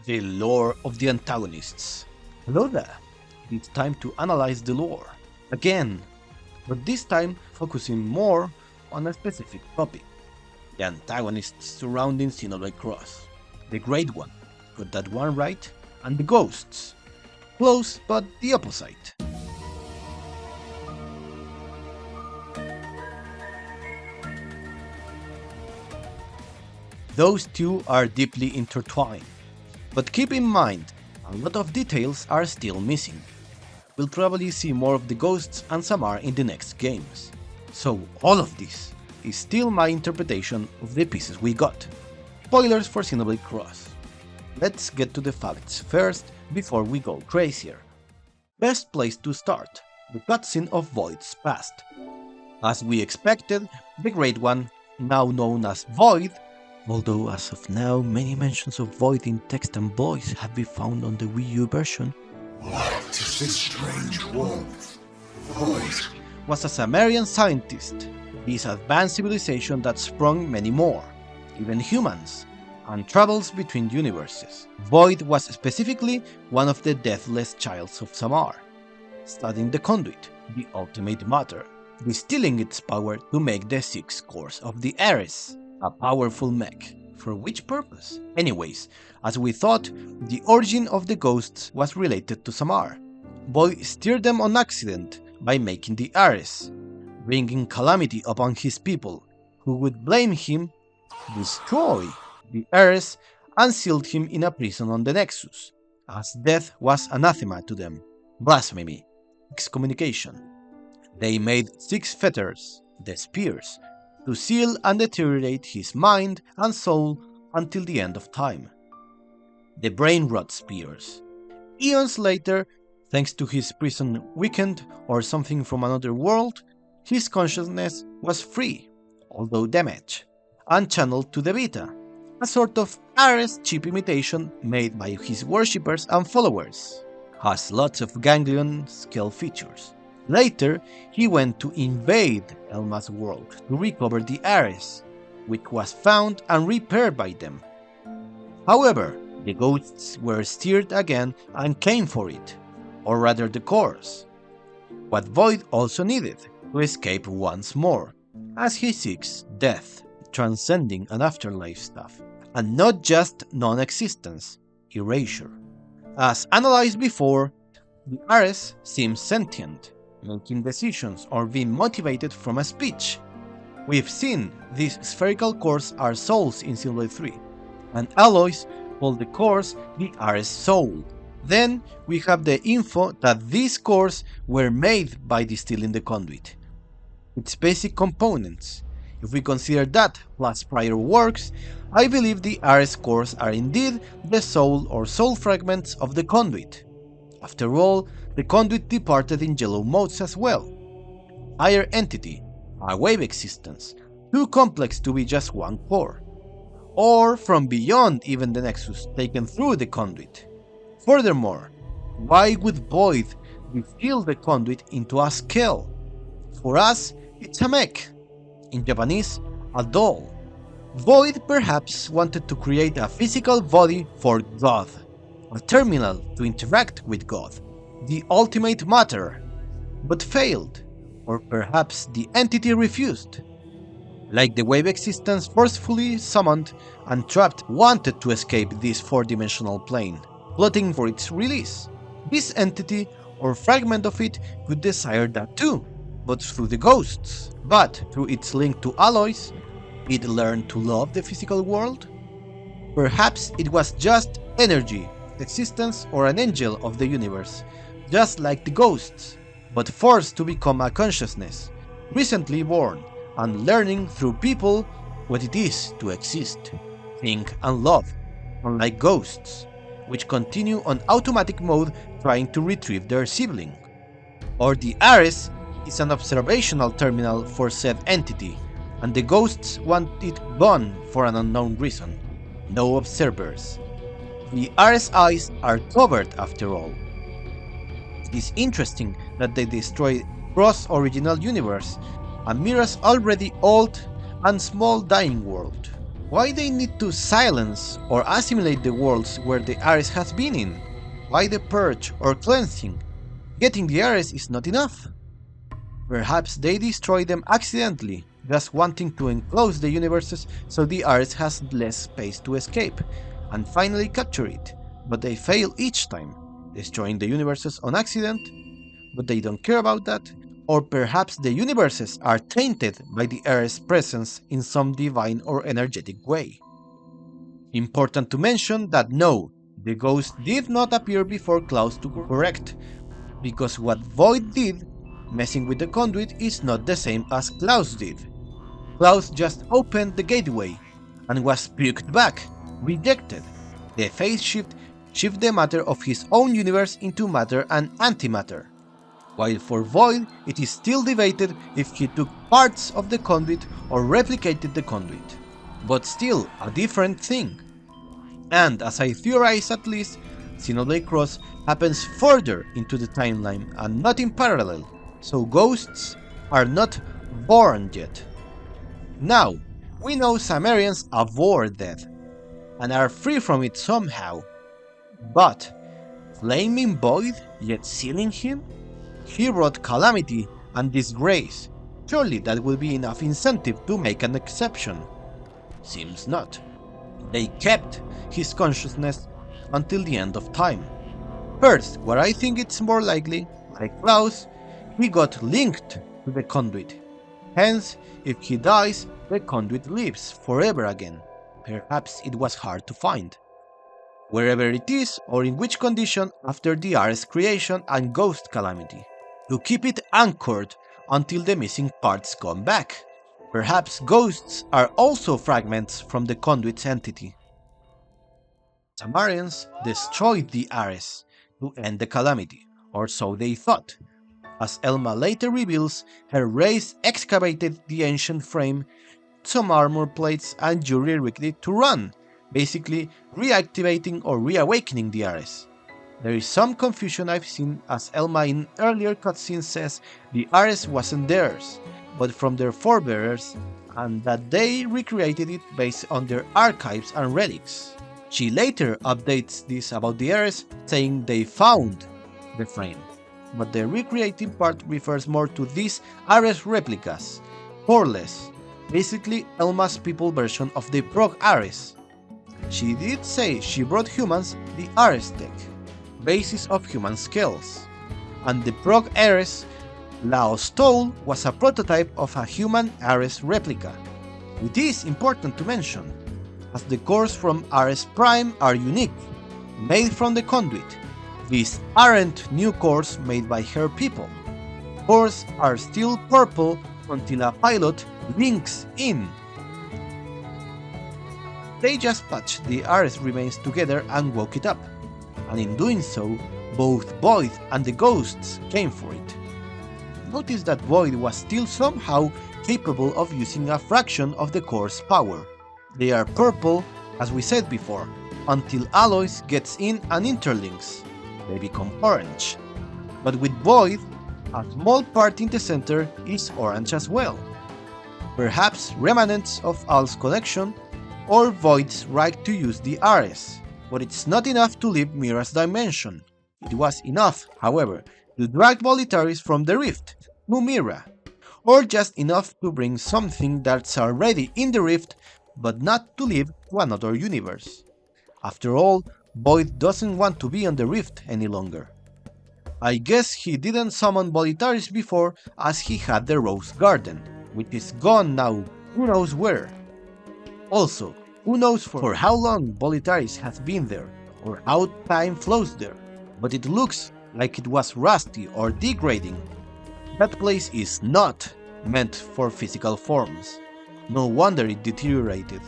the lore of the antagonists. Hello there, it's time to analyze the lore. Again, but this time focusing more on a specific topic. The antagonists surrounding Xenoblade Cross. The Great One, got that one right, and the ghosts. Close, but the opposite. Those two are deeply intertwined, but keep in mind, a lot of details are still missing. We'll probably see more of the ghosts and Samar in the next games. So all of this is still my interpretation of the pieces we got. Spoilers for Xenoblade Cross. Let's get to the facts first before we go crazier. Best place to start, the cutscene of Void's past. As we expected, the Great One, now known as Void, although as of now many mentions of Void in text and voice have been found on the Wii U version, What is this strange warmth? Void. was a Samarian scientist, this advanced civilization that sprung many more, even humans, and travels between universes. Void was specifically one of the deathless childs of Samar, studying the conduit, the ultimate matter, distilling its power to make the 6 cores of the Ares, a powerful mech. For which purpose? Anyways, as we thought, the origin of the ghosts was related to Samar. Void steered them on accident by making the Ares, bringing calamity upon his people, who would blame him, destroy the Ares, and sealed him in a prison on the Nexus, as death was anathema to them, blasphemy, excommunication. They made 6 fetters, the spears, to seal and deteriorate his mind and soul until the end of time. The brain rot spears. Eons later, thanks to his prison weakened or something from another world, his consciousness was free, although damaged, and channeled to the Vita, a sort of Ares cheap imitation made by his worshippers and followers. Has lots of ganglion scale features. Later, he went to invade Elma's world to recover the Ares, which was found and repaired by them. However, the ghosts were steered again and came for it, or rather the cores, what Void also needed to escape once more, as he seeks death, transcending an afterlife stuff, and not just non-existence, erasure. As analyzed before, the Ares seems sentient, making decisions or being motivated from a speech. We've seen these spherical cores are souls in Xenoblade 3, and Aloys call the cores the Ares soul. Then we have the info that these cores were made by distilling the conduit. Its basic components. If we consider that plus prior works, I believe the Ares cores are indeed the soul or soul fragments of the conduit. After all, the conduit departed in yellow modes as well. Higher entity, a wave existence, too complex to be just one core. Or from beyond even the Nexus taken through the conduit. Furthermore, why would Void distill the conduit into a skull? For us, it's a mech. In Japanese, a doll. Void perhaps wanted to create a physical body for God, a terminal to interact with God, the ultimate matter, but failed, or perhaps the entity refused. Like the wave existence forcefully summoned and trapped wanted to escape this 4-dimensional plane, plotting for its release. This entity or fragment of it could desire that too, but through the ghosts. But through its link to Aloys, it learned to love the physical world? Perhaps it was just energy, existence, or an angel of the universe, just like the ghosts, but forced to become a consciousness, recently born, and learning through people what it is to exist, think and love, unlike ghosts, which continue on automatic mode trying to retrieve their sibling. Or the Ares is an observational terminal for said entity, and the ghosts want it gone for an unknown reason. No observers. The Ares eyes are covered after all. It is interesting that they destroy Cross' original universe, and Mira's already old and small dying world. Why they need to silence or assimilate the worlds where the Ares has been in? Why the purge or cleansing? Getting the Ares is not enough. Perhaps they destroy them accidentally, just wanting to enclose the universes so the Ares has less space to escape, and finally capture it, but they fail each time, destroying the universes on accident, but they don't care about that, or perhaps the universes are tainted by the Ares' presence in some divine or energetic way. Important to mention that no, the ghost did not appear before Klaus to correct, because what Void did, messing with the conduit, is not the same as Klaus did. Klaus just opened the gateway and was puked back, rejected. The phase shift shifted the matter of his own universe into matter and antimatter, while for Void it is still debated if he took parts of the conduit or replicated the conduit. But still a different thing. And as I theorize at least, Xenoblade Cross happens further into the timeline and not in parallel, so ghosts are not born yet. Now, we know Samarians abhor death, and are free from it somehow. But, flaming Void yet sealing him? He brought calamity and disgrace. Surely that will be enough incentive to make an exception. Seems not. They kept his consciousness until the end of time. First, what I think it's more likely, like Klaus, he got linked to the conduit. Hence, if he dies, the conduit lives forever again. Perhaps it was hard to find. Wherever it is, or in which condition after the Ares creation and ghost calamity. To keep it anchored until the missing parts come back. Perhaps ghosts are also fragments from the conduit's entity. Samarians destroyed the Ares to end the calamity, or so they thought. As Elma later reveals, her race excavated the ancient frame, some armor plates, and jury rigged it to run, basically reactivating or reawakening the Ares. There is some confusion I've seen, as Elma in earlier cutscenes says the Ares wasn't theirs, but from their forebears, and that they recreated it based on their archives and relics. She later updates this about the Ares, saying they found the frame, but the recreating part refers more to these Ares replicas, poreless, basically Elma's people version of the Prog Ares. She did say she brought humans the Ares tech, basis of human skills, and the Prog Ares Lao stole was a prototype of a human Ares replica. It is important to mention, as the cores from Ares Prime are unique, made from the conduit. These aren't new cores made by her people. Cores are still purple until a pilot links in. They just patched the Ares remains together and woke it up, and in doing so, both Void and the ghosts came for it. Notice that Void was still somehow capable of using a fraction of the core's power. They are purple, as we said before, until Aloys gets in and interlinks. They become orange. But with Void, a small part in the center is orange as well. Perhaps remnants of Al's connection, or Void's right to use the Ares. But it's not enough to leave Mira's dimension. It was enough, however, to drag Volitaris from the rift to Mira, or just enough to bring something that's already in the rift but not to leave to another universe. After all, Void doesn't want to be on the rift any longer. I guess he didn't summon Volitaris before, as he had the Rose Garden, which is gone now who knows where. Also, who knows for how long Volitaris has been there, or how time flows there, but it looks like it was rusty or degrading. That place is not meant for physical forms. No wonder it deteriorated.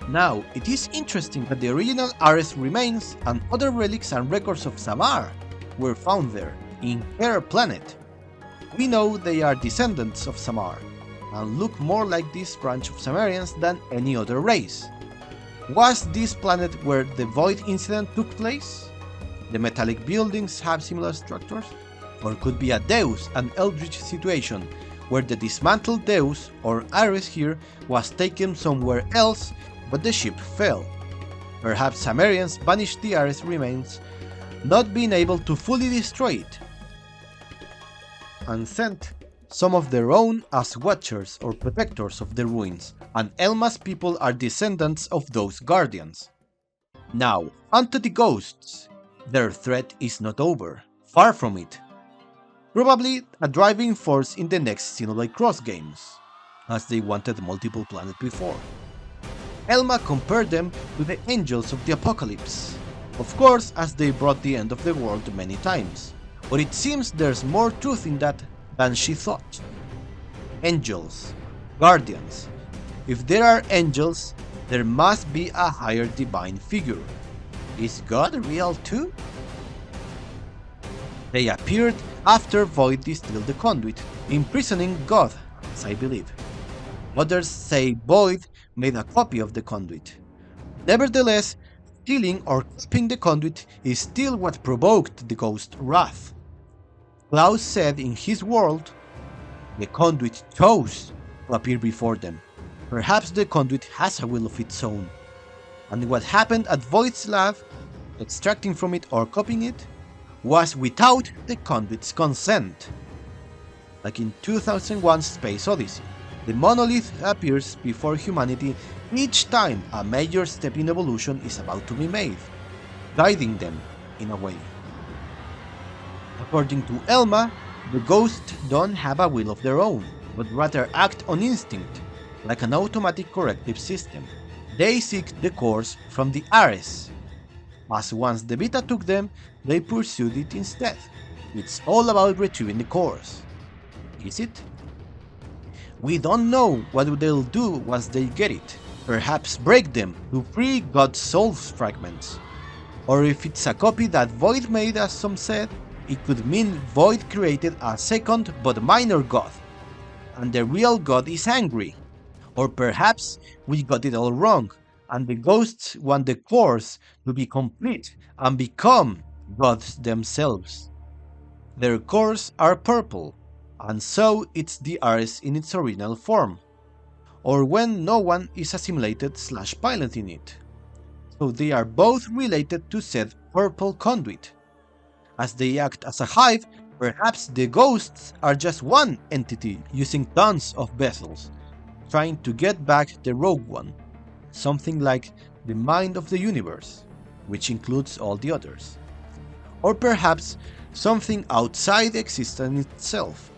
Now, it is interesting that the original Ares remains and other relics and records of Samar were found there, in her planet. We know they are descendants of Samar, and look more like this branch of Samarians than any other race. Was this planet where the Void incident took place? The metallic buildings have similar structures? Or could be a Deus and Eldritch situation, where the dismantled Deus or Ares here was taken somewhere else, but the ship fell. Perhaps Samarians banished the Ares remains, not being able to fully destroy it, and sent some of their own as watchers or protectors of the ruins, and Elma's people are descendants of those guardians. Now, onto the ghosts. Their threat is not over, far from it. Probably a driving force in the next Xenoblade Cross games, as they wanted multiple planets before. Elma compared them to the angels of the apocalypse, of course as they brought the end of the world many times, but it seems there's more truth in that than she thought. Angels, guardians. If there are angels, there must be a higher divine figure. Is God real too? They appeared after Void distilled the conduit, imprisoning God, as I believe. Others say Void made a copy of the conduit. Nevertheless, stealing or copying the conduit is still what provoked the ghost wrath. Klaus said in his world, the conduit chose to appear before them. Perhaps the conduit has a will of its own. And what happened at Void's lab, extracting from it or copying it, was without the conduit's consent. Like in 2001's Space Odyssey, the monolith appears before humanity each time a major step in evolution is about to be made, guiding them in a way. According to Elma, the ghosts don't have a will of their own, but rather act on instinct, like an automatic corrective system. They seek the cores from the Ares, as once the Vita took them, they pursued it instead. It's all about retrieving the cores. Is it? We don't know what they'll do once they get it. Perhaps break them to free God's soul fragments. Or if it's a copy that Void made, as some said, it could mean Void created a second but minor God, and the real God is angry. Or perhaps we got it all wrong, and the ghosts want the cores to be complete and become gods themselves. Their cores are purple, and so it's the Ares in its original form, or when no one is assimilated / piloting it. So they are both related to said purple conduit. As they act as a hive, perhaps the ghosts are just one entity using tons of vessels, trying to get back the rogue one. Something like the mind of the universe, which includes all the others. Or perhaps something outside existence itself,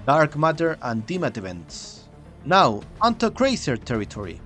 dark matter and Demat events. Now, onto crazier territory.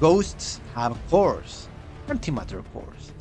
Ghosts have cores, antimatter cores,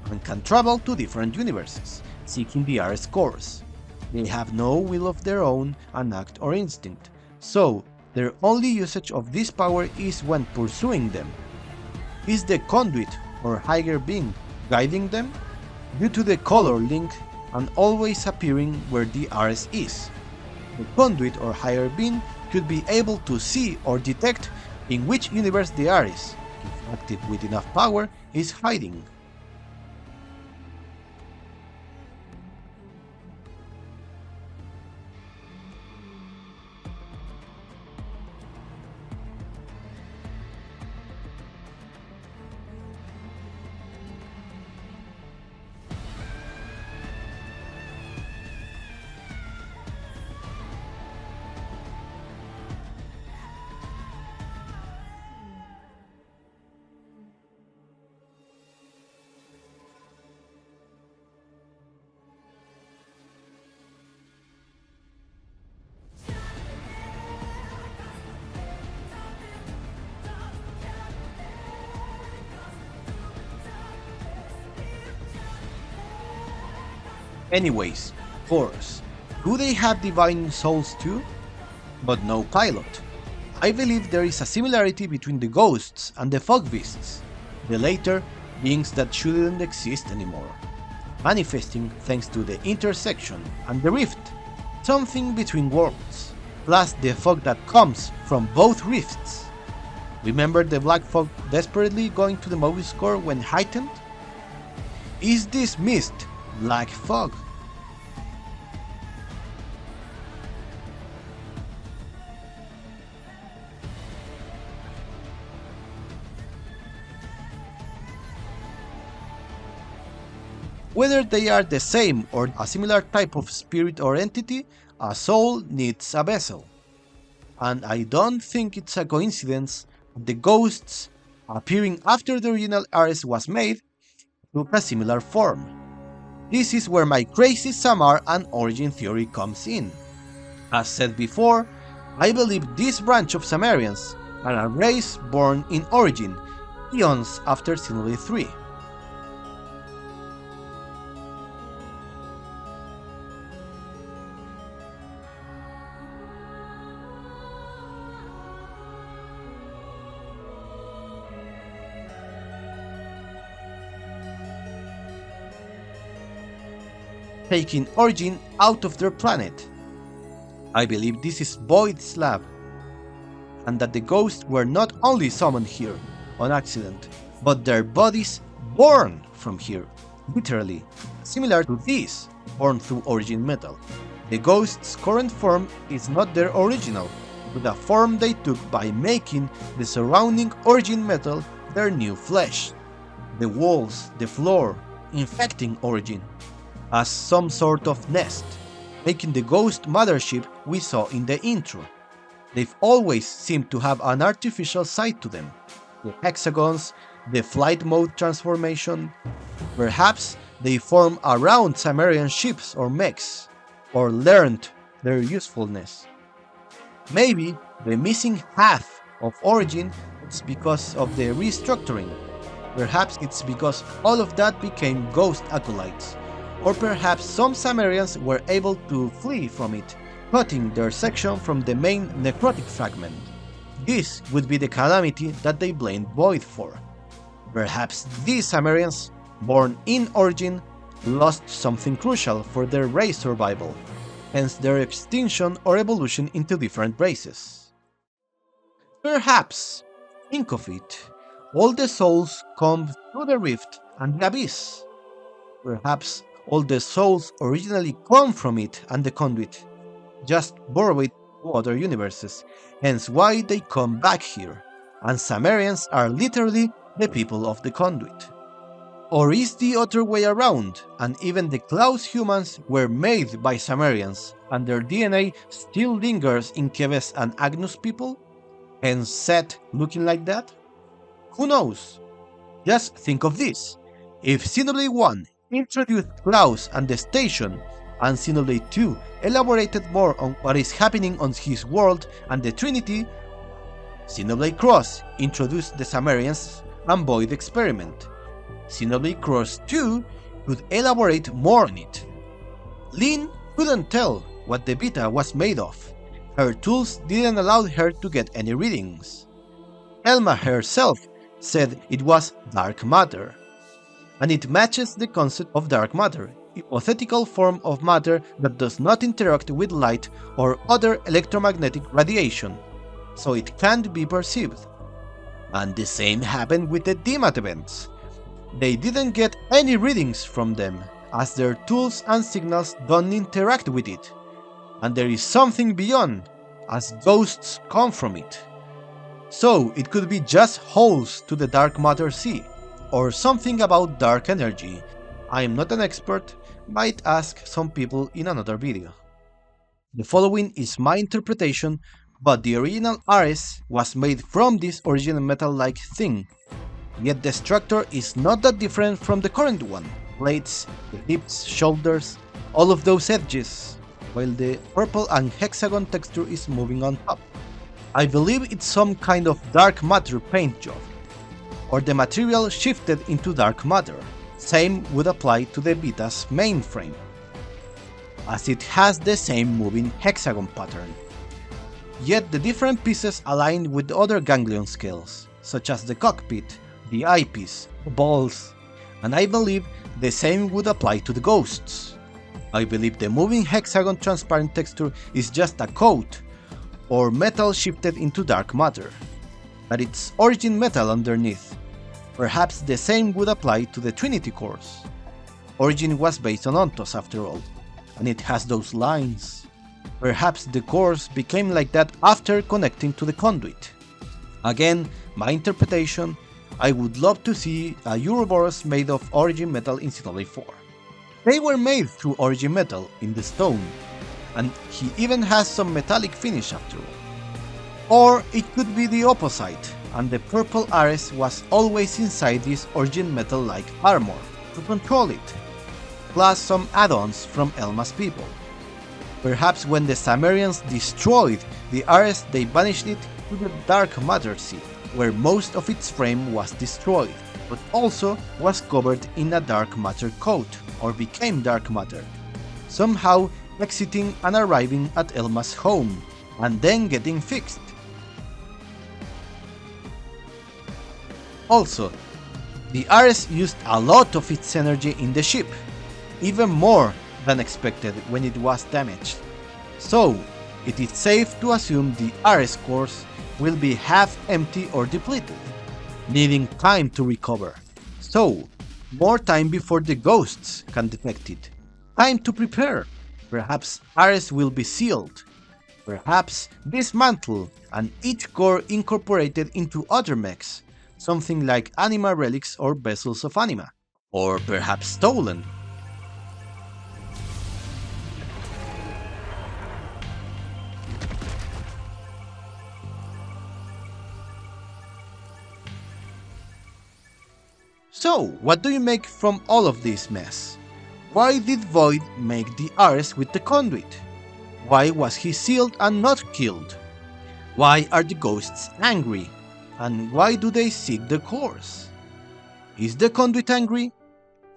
and can travel to different universes, seeking the Ares cores. They have no will of their own and act or instinct, so their only usage of this power is when pursuing them. Is the conduit or higher being guiding them? Due to the color link and always appearing where the Ares is, the conduit or higher being could be able to see or detect in which universe the Ares, if active with enough power, is hiding. Anyways, cores. Do they have divine souls too? But no pilot. I believe there is a similarity between the ghosts and the fog beasts, the latter beings that shouldn't exist anymore, manifesting thanks to the intersection and the rift, something between worlds, plus the fog that comes from both rifts. Remember the black fog desperately going to the movie score when heightened? Is this mist black fog? Whether they are the same or a similar type of spirit or entity, a soul needs a vessel. And I don't think it's a coincidence that the ghosts, appearing after the original Ares was made, took a similar form. This is where my crazy Samarian origin theory comes in. As said before, I believe this branch of Samarians are a race born in origin, eons after Xenoblade 3. Taking origin out of their planet. I believe this is Void's lab, and that the ghosts were not only summoned here on accident, but their bodies born from here, literally, similar to this, born through origin metal. The ghosts' current form is not their original, but a form they took by making the surrounding origin metal their new flesh. The walls, the floor, infecting origin as some sort of nest, making the ghost mothership we saw in the intro. They've always seemed to have an artificial side to them. The hexagons, the flight mode transformation. Perhaps they form around Samarian ships or mechs, or learned their usefulness. Maybe the missing half of origin is because of the restructuring. Perhaps it's because all of that became ghost acolytes. Or perhaps some Samarians were able to flee from it, cutting their section from the main necrotic fragment. This would be the calamity that they blamed Void for. Perhaps these Samarians, born in origin, lost something crucial for their race survival, hence their extinction or evolution into different races. Perhaps, think of it, all the souls come through the rift and the abyss. Perhaps all the souls originally come from it and the conduit, just borrowed to other universes, hence why they come back here, and Samarians are literally the people of the conduit. Or is the other way around, and even the Klaus humans were made by Samarians, and their DNA still lingers in Keves and Agnus people, hence Set looking like that? Who knows? Just think of this. If Xenoblade 1 introduced Klaus and the station, and Xenoblade 2 elaborated more on what is happening on his world and the Trinity, Xenoblade Cross introduced the Samarians and Void experiment. Xenoblade Cross 2 could elaborate more on it. Lynn couldn't tell what the beta was made of. Her tools didn't allow her to get any readings. Elma herself said it was dark matter. And it matches the concept of dark matter, a hypothetical form of matter that does not interact with light or other electromagnetic radiation, so it can't be perceived. And the same happened with the DMAT events. They didn't get any readings from them, as their tools and signals don't interact with it, and there is something beyond, as ghosts come from it. So it could be just holes to the dark matter sea, or something about dark energy. I am not an expert, might ask some people in another video. The following is my interpretation, but the original Ares was made from this original metal-like thing, yet the structure is not that different from the current one. Plates, the hips, shoulders, all of those edges, while the purple and hexagon texture is moving on top. I believe it's some kind of dark matter paint job, or the material shifted into dark matter. Same would apply to the Vita's mainframe, as it has the same moving hexagon pattern. yet the different pieces align with other ganglion scales, such as the cockpit, the eyepiece, the balls, and I believe the same would apply to the ghosts. I believe the moving hexagon transparent texture is just a coat, or metal shifted into dark matter, but it's origin metal underneath. Perhaps the same would apply to the Trinity cores. Origin was based on Ontos after all, and it has those lines. Perhaps the cores became like that after connecting to the conduit. Again, my interpretation, I would love to see a Ouroboros made of origin metal in Xenoblade 4. They were made through origin metal in the stone, and he even has some metallic finish after all. Or it could be the opposite, and the purple Ares was always inside this origin metal-like armor to control it, plus some add-ons from Elma's people. Perhaps when the Samarians destroyed the Ares, they banished it to the dark matter sea, where most of its frame was destroyed, but also was covered in a dark matter coat, or became dark matter, somehow exiting and arriving at Elma's home, and then getting fixed. Also, the Ares used a lot of its energy in the ship, even more than expected when it was damaged. So, it is safe to assume the Ares cores will be half empty or depleted, needing time to recover. So, more time before the ghosts can detect it. Time to prepare. Perhaps Ares will be sealed. Perhaps dismantled and each core incorporated into other mechs, something like anima relics or vessels of anima. Or perhaps stolen. So, what do you make from all of this mess? Why did Void make the Ares with the conduit? Why was he sealed and not killed? Why are the ghosts angry? And why do they seek the cores? Is the conduit angry?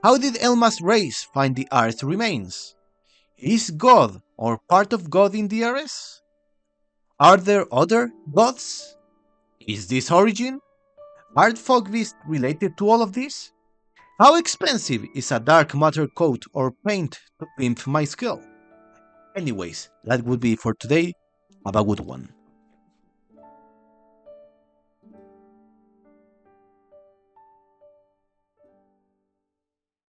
How did Elma's race find the Ares remains? Is God or part of God in the Ares? Are there other gods? Is this origin? Are Fogbeast related to all of this? How expensive is a dark matter coat or paint to pimp my skill? Anyways, that would be for today. Have a good one.